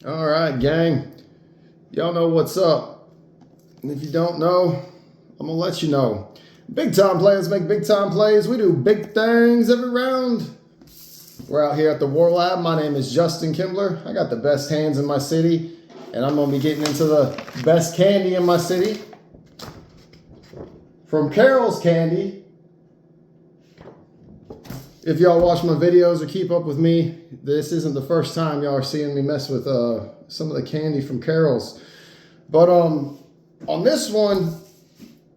All right, gang. Y'all know what's up. And if you don't know, I'm going to let you know. Big time players make big time plays. We do big things every round. We're out here at the War Lab. My name is Justin Kimbler. I got the best hands in my city, and I'm going to be getting into the best candy in my city. From Carroll's Candy. If y'all watch my videos or keep up with me, this isn't the first time y'all are seeing me mess with some of the candy from Carroll's. But on this one,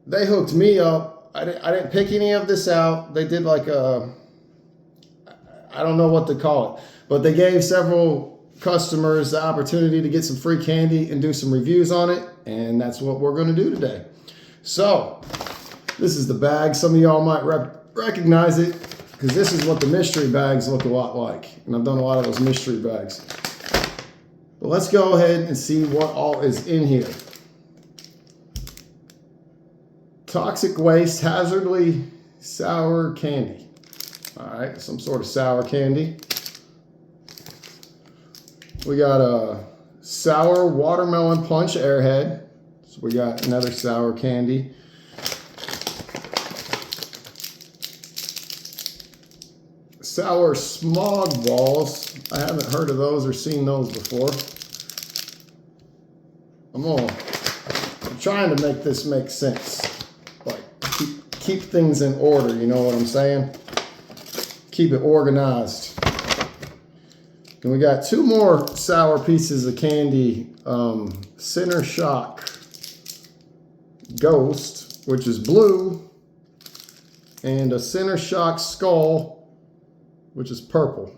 they hooked me up. I didn't pick any of this out. They did like a, I don't know what to call it, but they gave several customers the opportunity to get some free candy and do some reviews on it, and that's what we're going to do today. So, this is the bag. Some of y'all might recognize it, because this is what the mystery bags look a lot like. And I've done a lot of those mystery bags. But let's go ahead and see what all is in here. Toxic waste, hazardly sour candy. All right, some sort of sour candy. We got a sour watermelon punch airhead. So we got another sour candy. Sour smog balls. I haven't heard of those or seen those before. I'm trying to make this make sense. Like keep things in order, you know what I'm saying? Keep it organized. And we got two more sour pieces of candy. Center Shock Ghost, which is blue, and a Center Shock Skull, which is purple.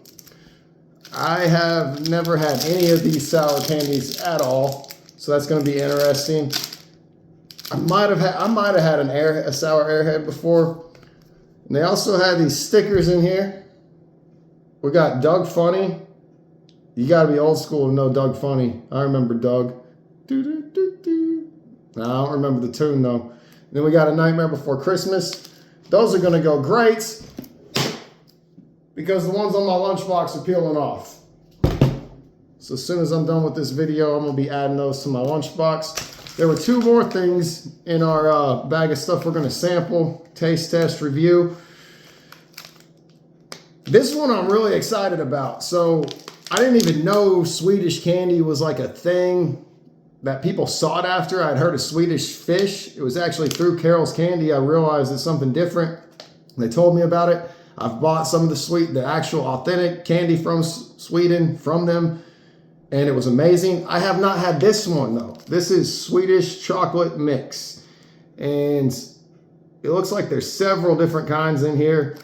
I have never had any of these sour candies at all, so that's going to be interesting. I might have had a sour airhead before. And they also had these stickers in here. We got Doug Funny. You got to be old school to know Doug Funny. I remember Doug. I don't remember the tune though. Then we got A Nightmare Before Christmas. Those are going to go great, because the ones on my lunchbox are peeling off. So as soon as I'm done with this video, I'm going to be adding those to my lunchbox. There were two more things in our bag of stuff we're going to sample, taste test, review. This one I'm really excited about. So I didn't even know Swedish candy was like a thing that people sought after. I'd heard of Swedish fish. It was actually through Carroll's Candy I realized it's something different. They told me about it. I've bought some of the actual authentic candy from Sweden from them, and it was amazing. I have not had this one though. This is Swedish chocolate mix, and it looks like there's several different kinds in here.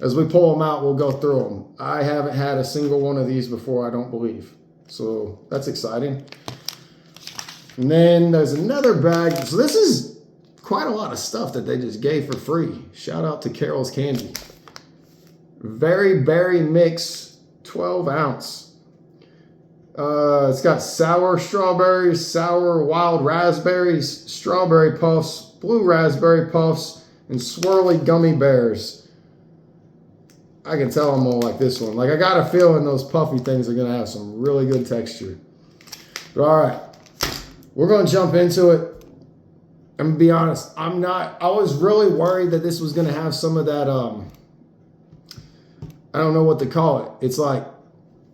As we pull them out, we'll go through them. I haven't had a single one of these before, I don't believe. So that's exciting. And then there's another bag. So this is quite a lot of stuff that they just gave for free. Shout out to Carroll's Candy. Very Berry Mix, 12 ounce. It's got sour strawberries, sour wild raspberries, strawberry puffs, blue raspberry puffs, and swirly gummy bears. I can tell I'm gonna like this one. Like, I got a feeling those puffy things are gonna have some really good texture. But all right, we're gonna jump into it. I'm gonna be honest, I was really worried that this was gonna have some of that, I don't know what to call it. It's like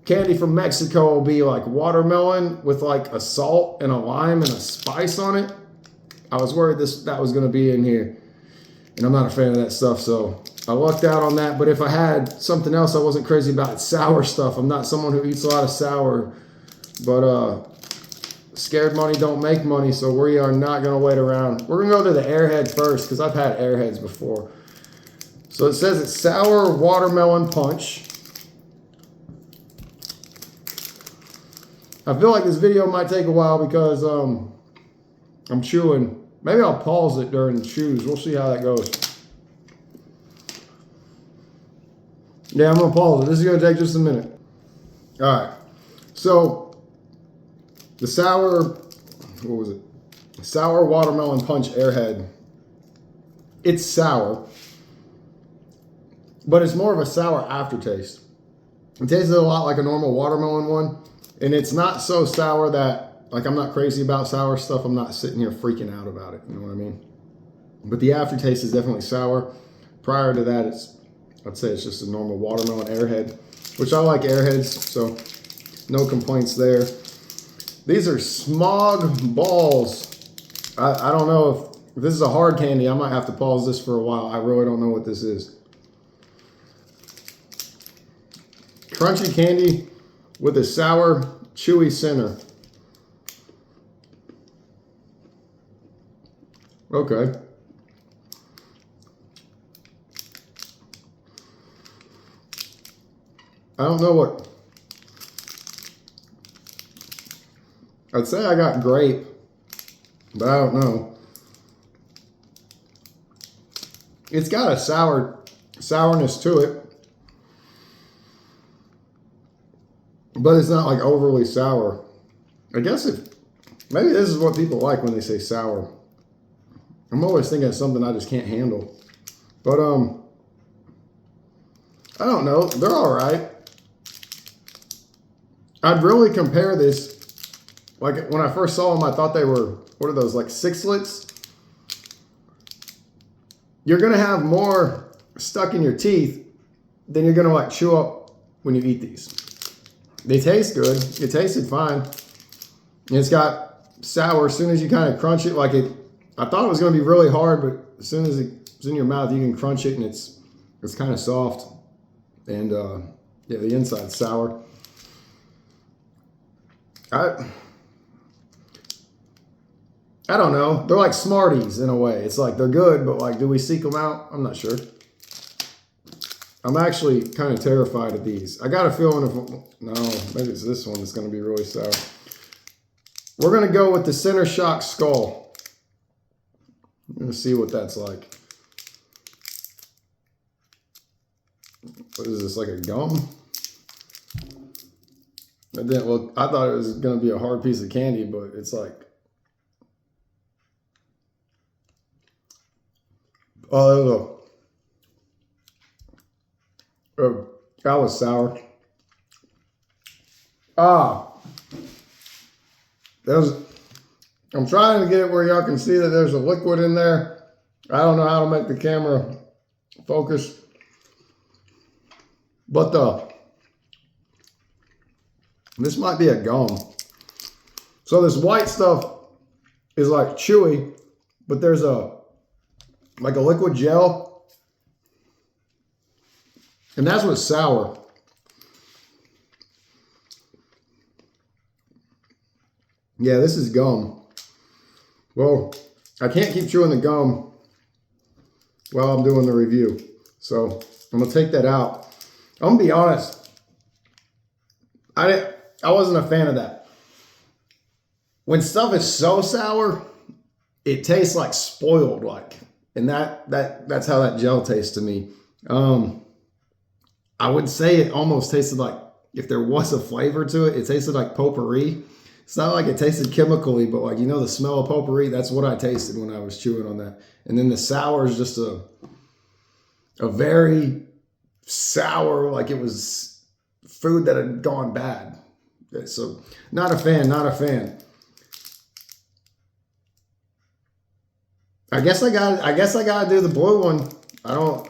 candy from Mexico will be like watermelon with like a salt and a lime and a spice on it. I was worried that was gonna be in here. And I'm not a fan of that stuff, so I lucked out on that. But if I had something else I wasn't crazy about, it's sour stuff. I'm not someone who eats a lot of sour, but scared money don't make money, so we are not gonna wait around. We're gonna go to the airhead first, because I've had airheads before. So it says it's sour watermelon punch. I feel like this video might take a while because I'm chewing. Maybe I'll pause it during the chews. We'll see how that goes. Yeah, I'm gonna pause it. This is gonna take just a minute. All right. So the sour, what was it? Sour watermelon punch airhead. It's sour, but it's more of a sour aftertaste. It tastes a lot like a normal watermelon one, And it's not so sour that, like, I'm not crazy about sour stuff. I'm not sitting here freaking out about it. You know what I mean? But the aftertaste is definitely sour. Prior to that, I'd say it's just a normal watermelon airhead, which I like airheads, so no complaints there. These are smog balls. I don't know if this is a hard candy. I might have to pause this for a while. I really don't know what this is. Crunchy candy with a sour, chewy center. Okay. I don't know what. I'd say I got grape, but I don't know. It's got a sourness to it, but it's not like overly sour. I guess maybe this is what people like when they say sour. I'm always thinking of something I just can't handle. But I don't know. They're all right. I'd really compare this. Like when I first saw them, I thought they were, what are those, like sixlets? You're gonna have more stuck in your teeth than you're gonna like chew up when you eat these. They taste good. It tasted fine. And it's got sour as soon as you kind of crunch it. I thought it was gonna be really hard, but as soon as it's in your mouth, you can crunch it and it's kind of soft. And yeah, the inside's sour. I don't know. They're like Smarties in a way. It's like they're good, but like, do we seek them out? I'm not sure. I'm actually kind of terrified of these. I got a feeling no, maybe it's this one that's going to be really sour. We're going to go with the Center Shock Skull. I'm going to see what that's like. What is this, like a gum? It didn't look, I thought it was going to be a hard piece of candy, but it's like, oh, there we go. Oh, that was sour. I'm trying to get it where y'all can see that there's a liquid in there. I don't know how to make the camera focus. But this might be a gum. So this white stuff is like chewy, but there's like a liquid gel. And that's what's sour. Yeah, this is gum. Well, I can't keep chewing the gum while I'm doing the review. So I'm gonna take that out. I'm gonna be honest. I wasn't a fan of that. When stuff is so sour, it tastes like spoiled, like, and that's how that gel tastes to me. I would say it almost tasted like, if there was a flavor to it, it tasted like potpourri. It's not like it tasted chemically, but like, you know, the smell of potpourri, that's what I tasted when I was chewing on that. And then the sour is just a very sour, like it was food that had gone bad. So not a fan, not a fan. I guess I gotta do the blue one. I don't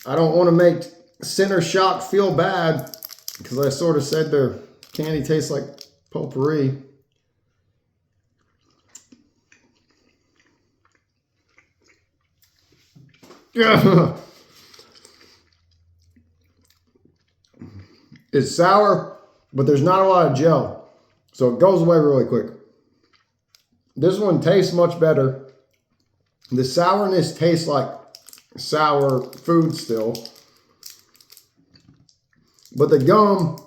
want to make Center Shock feel bad, because I sort of said their candy tastes like potpourri. Yeah. It's sour, but there's not a lot of gel, so it goes away really quick. This one tastes much better. The sourness tastes like sour food still, but the gum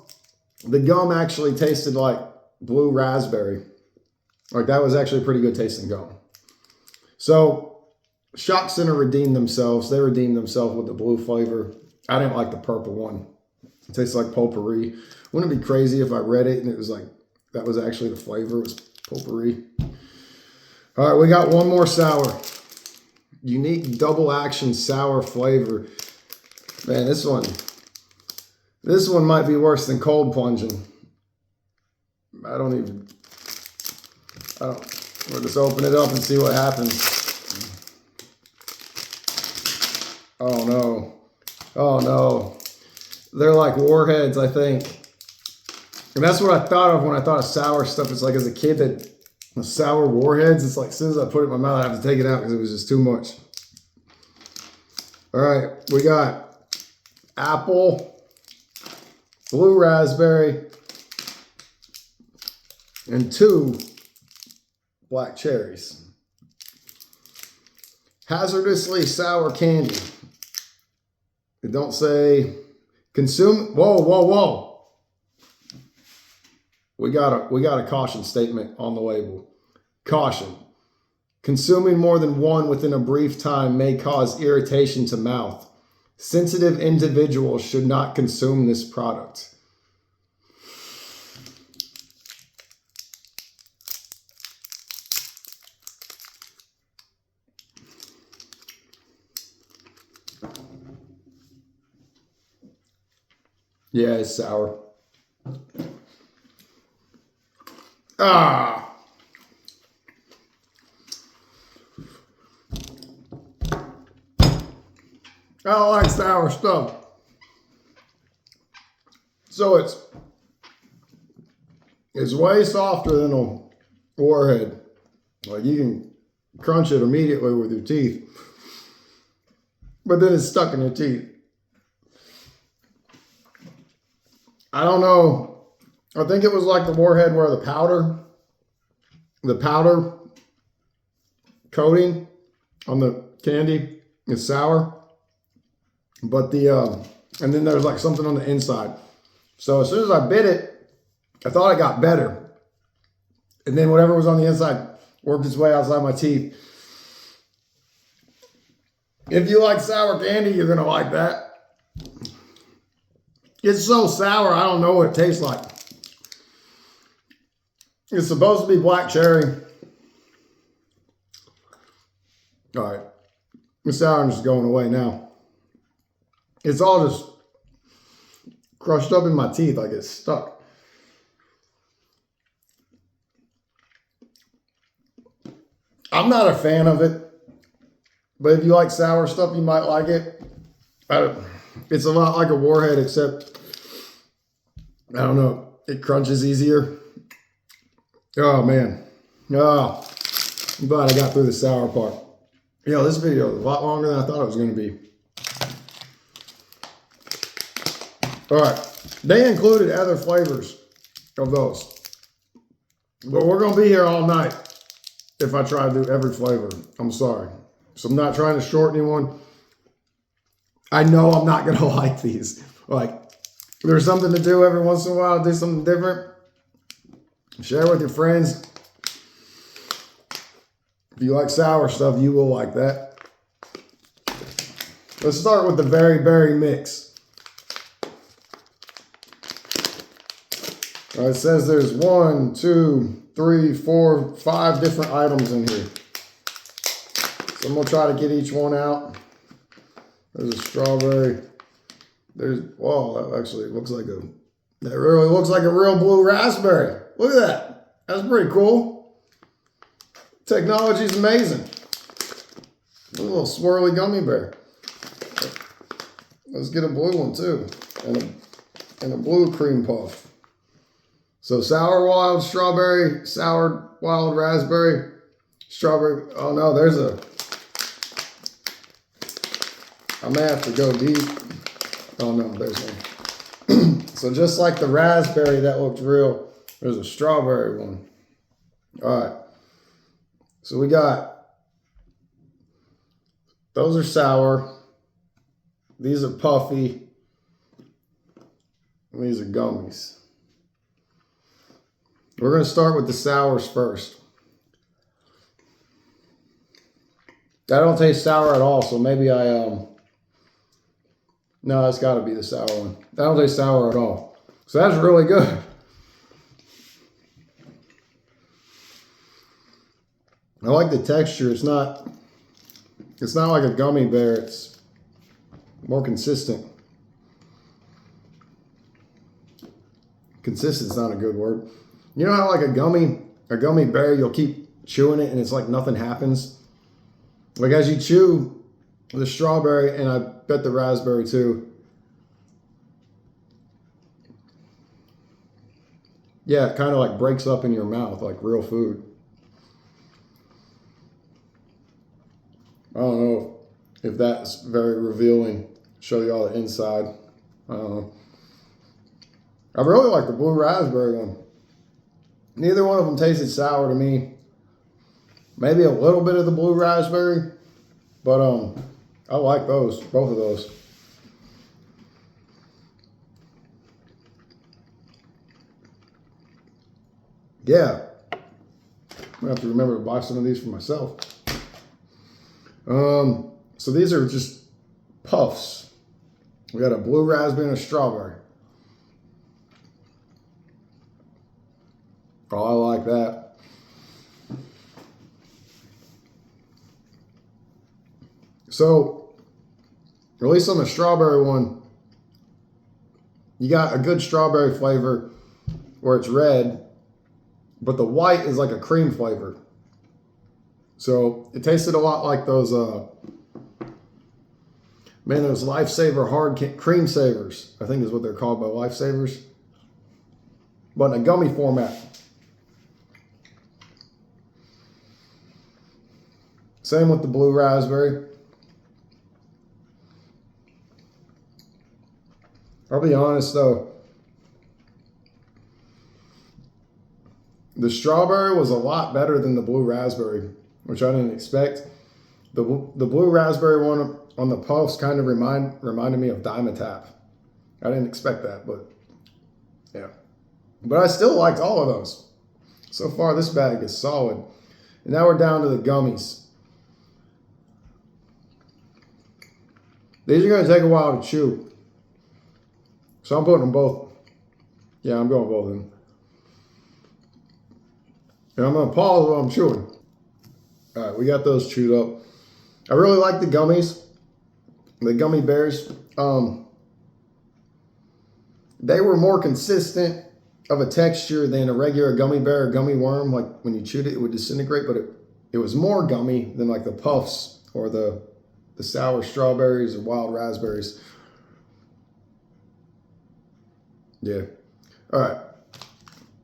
actually tasted like blue raspberry. Like, that was actually pretty good tasting gum. So Shock Center redeemed themselves. They redeemed themselves with the blue flavor. I didn't like the purple one. It tastes like potpourri. Wouldn't it be crazy if I read it and it was like, that was actually the flavor, it was potpourri. All right, we got one more sour. Unique double action sour flavor. Man, this one This one might be worse than cold plunging. We'll just open it up and see what happens. Oh no. Oh no. They're like warheads, I think. And that's what I thought of when I thought of sour stuff. It's like as a kid that sour warheads, it's like as soon as I put it in my mouth, I have to take it out because it was just too much. All right, we got apple, blue raspberry, and 2 black cherries. Hazardously sour candy. It don't say consume. Whoa, whoa, whoa. We got a caution statement on the label. Caution. Consuming more than one within a brief time may cause irritation to mouth. Sensitive individuals should not consume this product. Yeah, it's sour. Ah. I don't like sour stuff. So it's way softer than a warhead. Like you can crunch it immediately with your teeth. But then it's stuck in your teeth. I don't know. I think it was like the warhead where the powder coating on the candy is sour. But and then there's like something on the inside. So as soon as I bit it, I thought it got better. And then whatever was on the inside worked its way outside my teeth. If you like sour candy, you're going to like that. It's so sour, I don't know what it tastes like. It's supposed to be black cherry. All right. The sourness is going away now. It's all just crushed up in my teeth like it's stuck. I'm not a fan of it. But if you like sour stuff, you might like it. It's a lot like a warhead, except, I don't know, it crunches easier. Oh, man. Oh, I'm glad I got through the sour part. This video is a lot longer than I thought it was going to be. All right. They included other flavors of those. But we're going to be here all night if I try to do every flavor. I'm sorry. So I'm not trying to short anyone. I know I'm not going to like these. Like, there's something to do every once in a while, do something different. Share with your friends. If you like sour stuff, you will like that. Let's start with the Very Berry Mix. It says there's 1, 2, 3, 4, 5 different items in here. So I'm going to try to get each one out. There's a strawberry. Whoa, that actually looks like that really looks like a real blue raspberry. Look at that. That's pretty cool. Technology's amazing. A little swirly gummy bear. Let's get a blue one too. And a blue cream puff. So sour wild strawberry, sour wild raspberry, strawberry. Oh no, I may have to go deep. Oh no, there's one. So just like the raspberry that looked real, there's a strawberry one. All right. So we got, those are sour. These are puffy. And these are gummies. We're going to start with the sours first. I don't taste sour at all, so maybe no, that's got to be the sour one. That don't taste sour at all. So that's really good. I like the texture. It's not like a gummy bear. It's more consistent. Consistent's not a good word. You know how like a gummy berry, you'll keep chewing it and it's like nothing happens? Like as you chew the strawberry, and I bet the raspberry too. Yeah, it kind of like breaks up in your mouth like real food. I don't know if that's very revealing. Show you all the inside. I don't know. I really like the blue raspberry one. Neither one of them tasted sour to me. Maybe a little bit of the blue raspberry, but I like those, both of those. Yeah, I'm gonna have to remember to buy some of these for myself. So these are just puffs. We got a blue raspberry and a strawberry. Oh, I like that. So, at least on the strawberry one, you got a good strawberry flavor where it's red, but the white is like a cream flavor. So it tasted a lot like those, those Lifesaver hard cream savers, I think is what they're called by Lifesavers, but in a gummy format. Same with the blue raspberry. I'll be honest though, the strawberry was a lot better than the blue raspberry, which I didn't expect. The blue raspberry one on the puffs kind of reminded me of Dimetapp. I didn't expect that, but yeah. But I still liked all of those. So far, this bag is solid. And now we're down to the gummies. These are going to take a while to chew. So I'm putting them both. Yeah, I'm going both of them. And I'm going to pause while I'm chewing. All right, we got those chewed up. I really like the gummies. The gummy bears. They were more consistent of a texture than a regular gummy bear or gummy worm. Like when you chewed it, it would disintegrate, but it was more gummy than like the puffs or the sour strawberries or wild raspberries. Yeah. All right.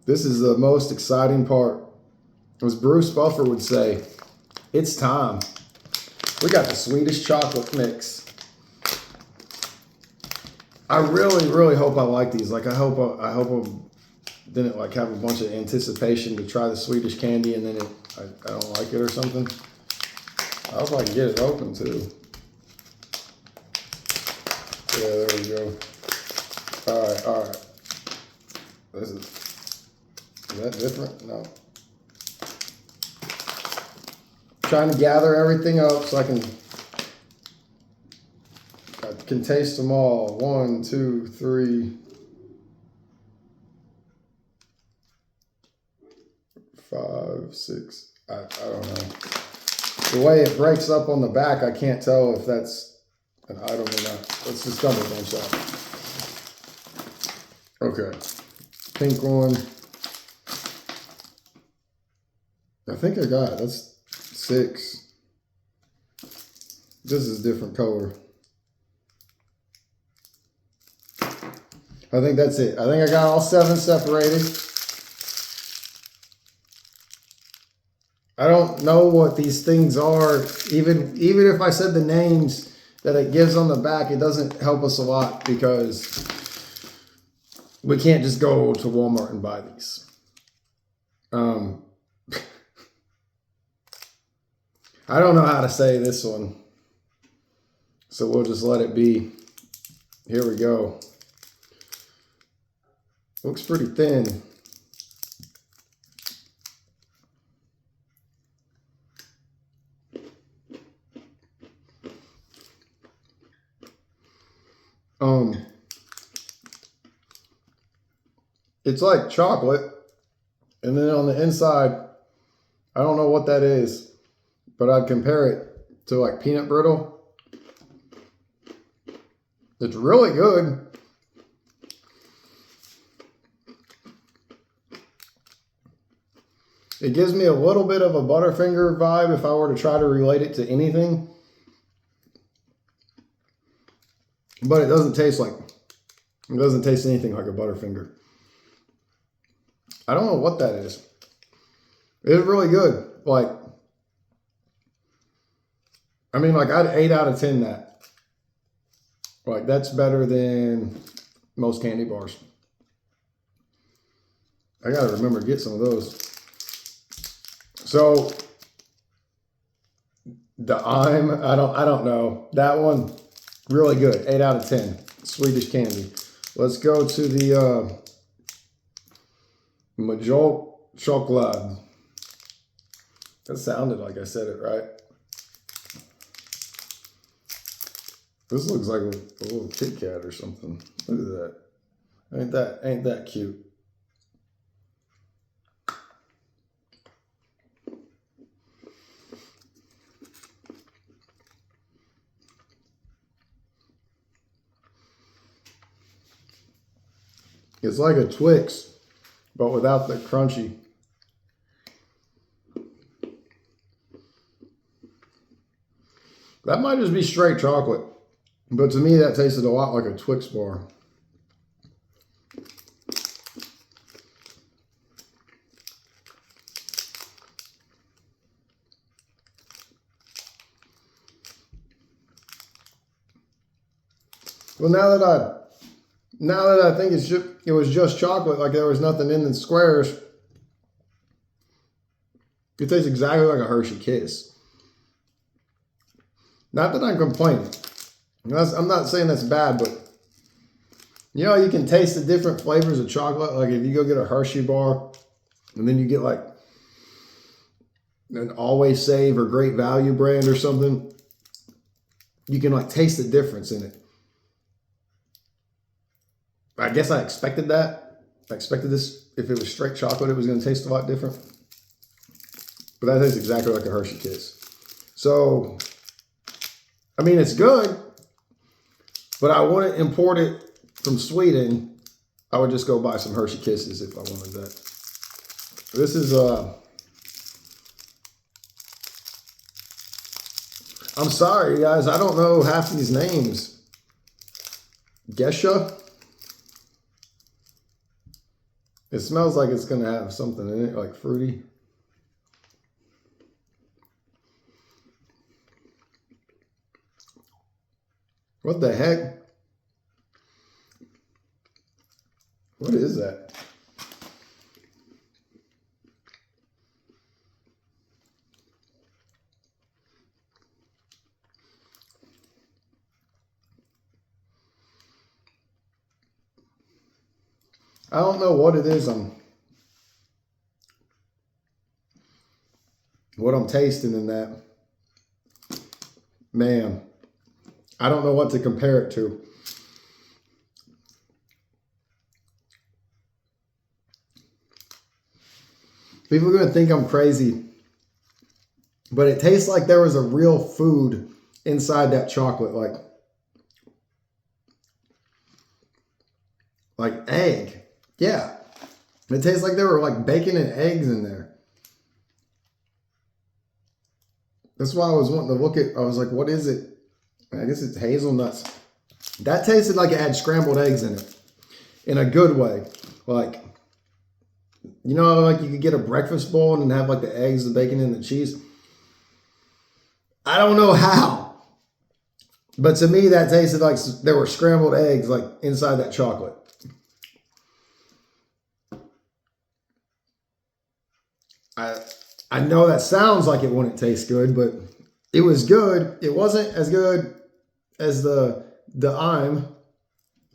This is the most exciting part. As Bruce Buffer would say, it's time. We got the Swedish chocolate mix. I really, really hope I like these. Like I hope I didn't like have a bunch of anticipation to try the Swedish candy and then I don't like it or something. I hope I can get it open too. Yeah, there we go. All right. Is that different? No. Trying to gather everything up so I can taste them all. 1, 2, 3, 5, 6. I don't know. The way it breaks up on the back, I can't tell if that's an item or not. Let's just double bunch that. Okay. Pink one. I think I got it. That's 6. This is a different color. I think that's it. I think I got all 7 separated. I don't know what these things are. Even if I said the names that it gives on the back, it doesn't help us a lot because we can't just go to Walmart and buy these. I don't know how to say this one, so we'll just let it be. Here we go. Looks pretty thin. It's like chocolate, and then on the inside, I don't know what that is, but I'd compare it to like peanut brittle. It's really good. It gives me a little bit of a Butterfinger vibe if I were to try to relate it to anything. But it doesn't taste anything like a Butterfinger. I don't know what that is. It's really good. Like, I mean, like, I'd 8 out of 10 that. Like, that's better than most candy bars. I gotta remember to get some of those. So the I don't know. That one, really good. 8 out of 10. Swedish candy. Let's go to the Majol Chocolate. That sounded like I said it right. This looks like a little Kit Kat or something. Look at that. Ain't that cute? It's like a Twix, but without the crunchy. That might just be straight chocolate, but to me that tasted a lot like a Twix bar. Well, now that I think it was just chocolate, like there was nothing in the squares, it tastes exactly like a Hershey Kiss. Not that I'm complaining. I'm not saying that's bad, but you know, you can taste the different flavors of chocolate. Like if you go get a Hershey bar and then you get like an Always Save or Great Value brand or something, you can like taste the difference in it. I guess I expected that. I expected this, if it was straight chocolate, it was going to taste a lot different. But that tastes exactly like a Hershey Kiss. So, I mean, it's good, but I wouldn't import it from Sweden. I would just go buy some Hershey Kisses if I wanted that. This is, I'm sorry, guys. I don't know half these names. Gesha. It smells like it's going to have something in it, like fruity. What the heck? What is that? I don't know what it is. What I'm tasting in that. Man, I don't know what to compare it to. People are going to think I'm crazy, but it tastes like there was a real food inside that chocolate, like egg. Yeah, it tastes like there were like bacon and eggs in there. That's why I was wanting to look at. I was like, what is it? I guess it's hazelnuts. That tasted like it had scrambled eggs in it, in a good way. Like, you know, like you could get a breakfast bowl and have like the eggs, the bacon, and the cheese. I don't know how, but to me that tasted like there were scrambled eggs like inside that chocolate. I know that sounds like it wouldn't taste good, but it was good. It wasn't as good as the I'm.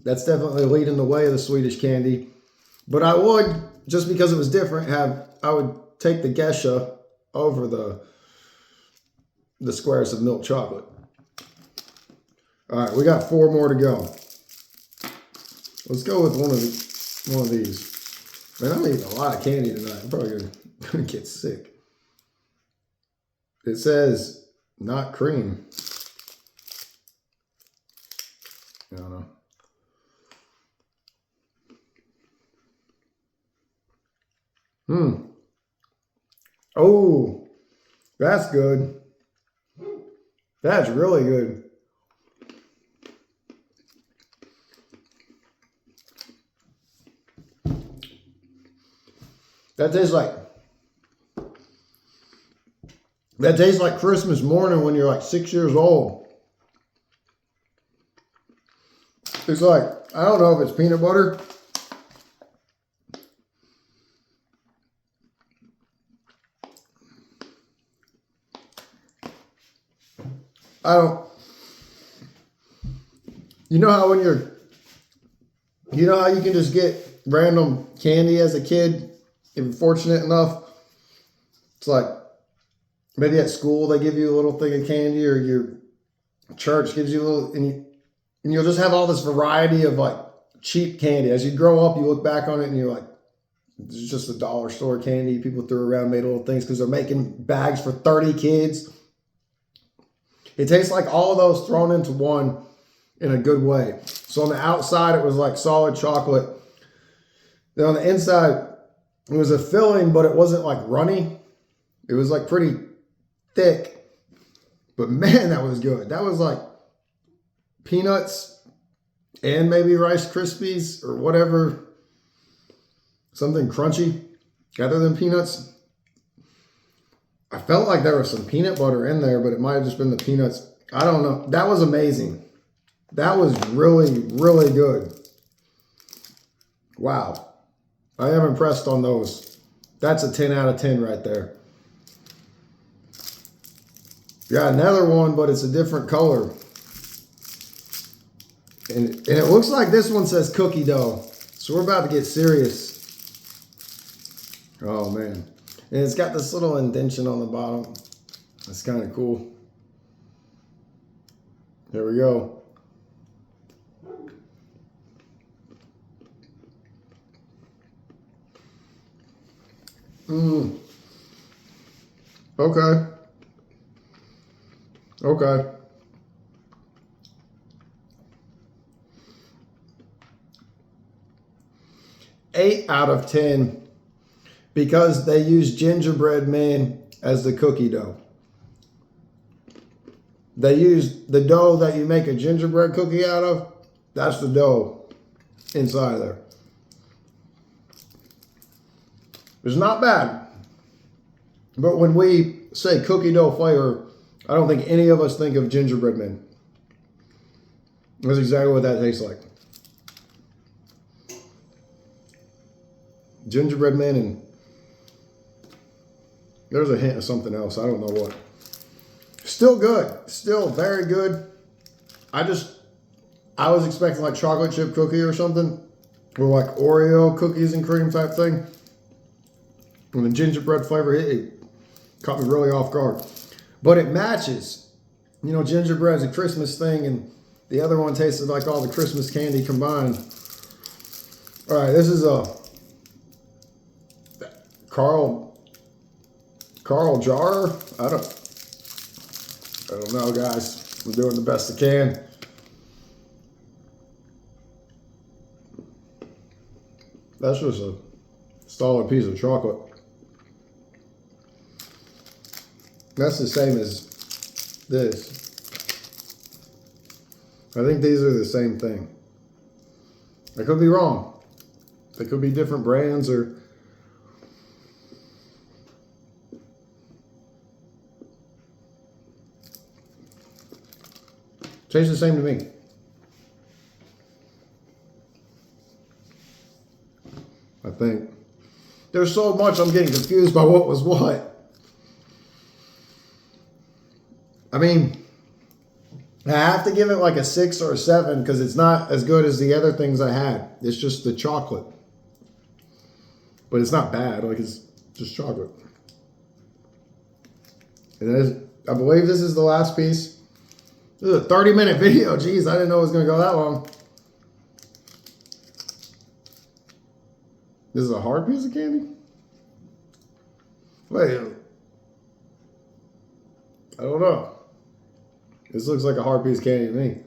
That's definitely leading the way of the Swedish candy. But I would, just because it was different, I would take the Gesha over the squares of milk chocolate. All right, we got 4 more to go. Let's go with one of these. Man, I'm eating a lot of candy tonight. I'm probably gonna get sick. It says not cream. I don't know. Oh, that's good. That's really good. That tastes like Christmas morning when you're like 6 years old. It's like, I don't know if it's peanut butter. You know how you know how you can just get random candy as a kid, if you're fortunate enough? It's like, maybe at school they give you a little thing of candy, or your church gives you a little, and you'll just have all this variety of like cheap candy. As you grow up, you look back on it and you're like, it's just a dollar store candy people threw around, made little things because they're making bags for 30 kids. It tastes like all of those thrown into one in a good way. So on the outside, it was like solid chocolate. Then on the inside, it was a filling, but it wasn't like runny. It was like pretty thick. But man, that was good. That was like peanuts and maybe Rice Krispies or whatever. Something crunchy other than peanuts. I felt like there was some peanut butter in there, but it might have just been the peanuts. I don't know. That was amazing. That was really, really good. Wow. I am impressed on those. That's a 10 out of 10 right there. Got another one, but it's a different color. And it looks like this one says cookie dough. So we're about to get serious. Oh, man. And it's got this little indentation on the bottom. That's kind of cool. There we go. Okay. Okay. Eight out of 10 because they use gingerbread man as the cookie dough. They use the dough that you make a gingerbread cookie out of. That's the dough inside there. It's not bad. But when we say cookie dough flavor, I don't think any of us think of gingerbread men. That's exactly what that tastes like. Gingerbread man, and there's a hint of something else. I don't know what. Still good. Still very good. I was expecting like chocolate chip cookie or something. Or like Oreo cookies and cream type thing. When the gingerbread flavor hit, it caught me really off guard. But it matches. You know, gingerbread is a Christmas thing, and the other one tasted like all the Christmas candy combined. All right, this is a Carroll jar. I don't know, guys. I'm doing the best I can. That's just a solid piece of chocolate. That's the same as this. I think these are the same thing. I could be wrong. They could be different brands or... Tastes the same to me. I think. There's so much I'm getting confused by what was what. I mean, I have to give it like a 6 or a 7 because it's not as good as the other things I had. It's just the chocolate. But it's not bad. Like, it's just chocolate. And I believe this is the last piece. This is a 30-minute video. Jeez, I didn't know it was going to go that long. This is a hard piece of candy? Wait. I don't know. This looks like a hard piece of candy to me.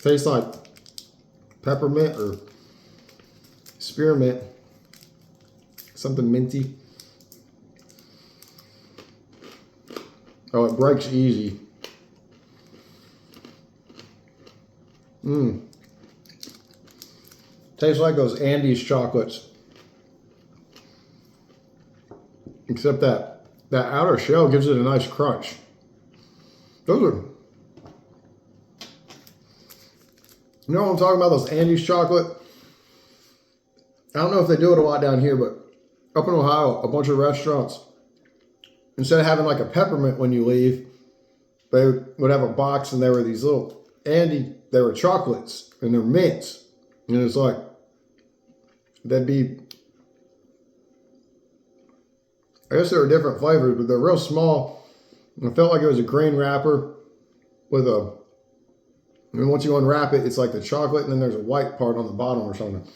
Tastes like peppermint or spearmint. Something minty. Oh, it breaks easy. Tastes like those Andes chocolates. Except that outer shell gives it a nice crunch. Those are... You know what I'm talking about? Those Andes chocolate? I don't know if they do it a lot down here, but up in Ohio, a bunch of restaurants, instead of having like a peppermint when you leave, they would have a box and there were these little they were chocolates and they're mints. And it's like, they'd be, I guess they were different flavors, but they're real small. And it felt like it was a green wrapper with a, and once you unwrap it, it's like the chocolate and then there's a white part on the bottom or something.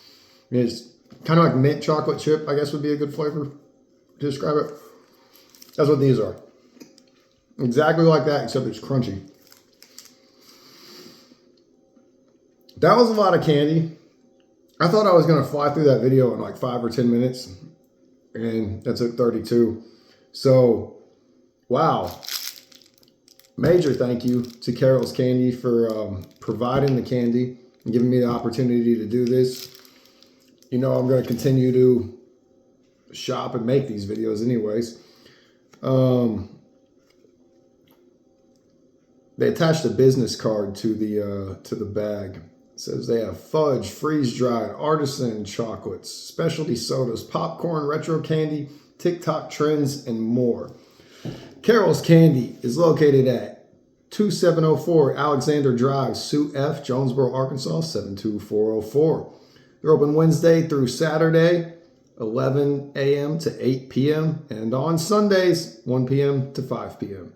It's kind of like mint chocolate chip, I guess would be a good flavor to describe it. That's what these are. Exactly like that, except it's crunchy. That was a lot of candy. I thought I was going to fly through that video in like 5 or 10 minutes. And that took 32. So, wow. Major thank you to Carroll's Candy for providing the candy and giving me the opportunity to do this. You know, I'm going to continue to shop and make these videos anyways. They attached a business card to the bag. It says they have fudge, freeze-dried, artisan chocolates, specialty sodas, popcorn, retro candy, TikTok trends, and more. Carroll's Candy is located at 2704 Alexander Drive, Suite F, Jonesboro, Arkansas, 72404. They're open Wednesday through Saturday, 11 a.m. to 8 p.m. and on Sundays, 1 p.m. to 5 p.m.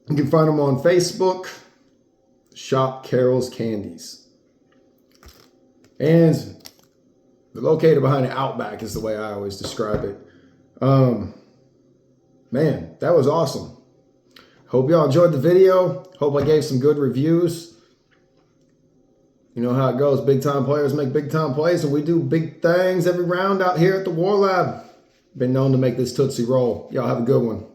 You can find them on Facebook, Shop Carroll's Candies. And they're located behind an Outback is the way I always describe it. Man, that was awesome. Hope y'all enjoyed the video. Hope I gave some good reviews. You know how it goes. Big time players make big time plays, and we do big things every round out here at the War Lab. Been known to make this Tootsie Roll. Y'all have a good one.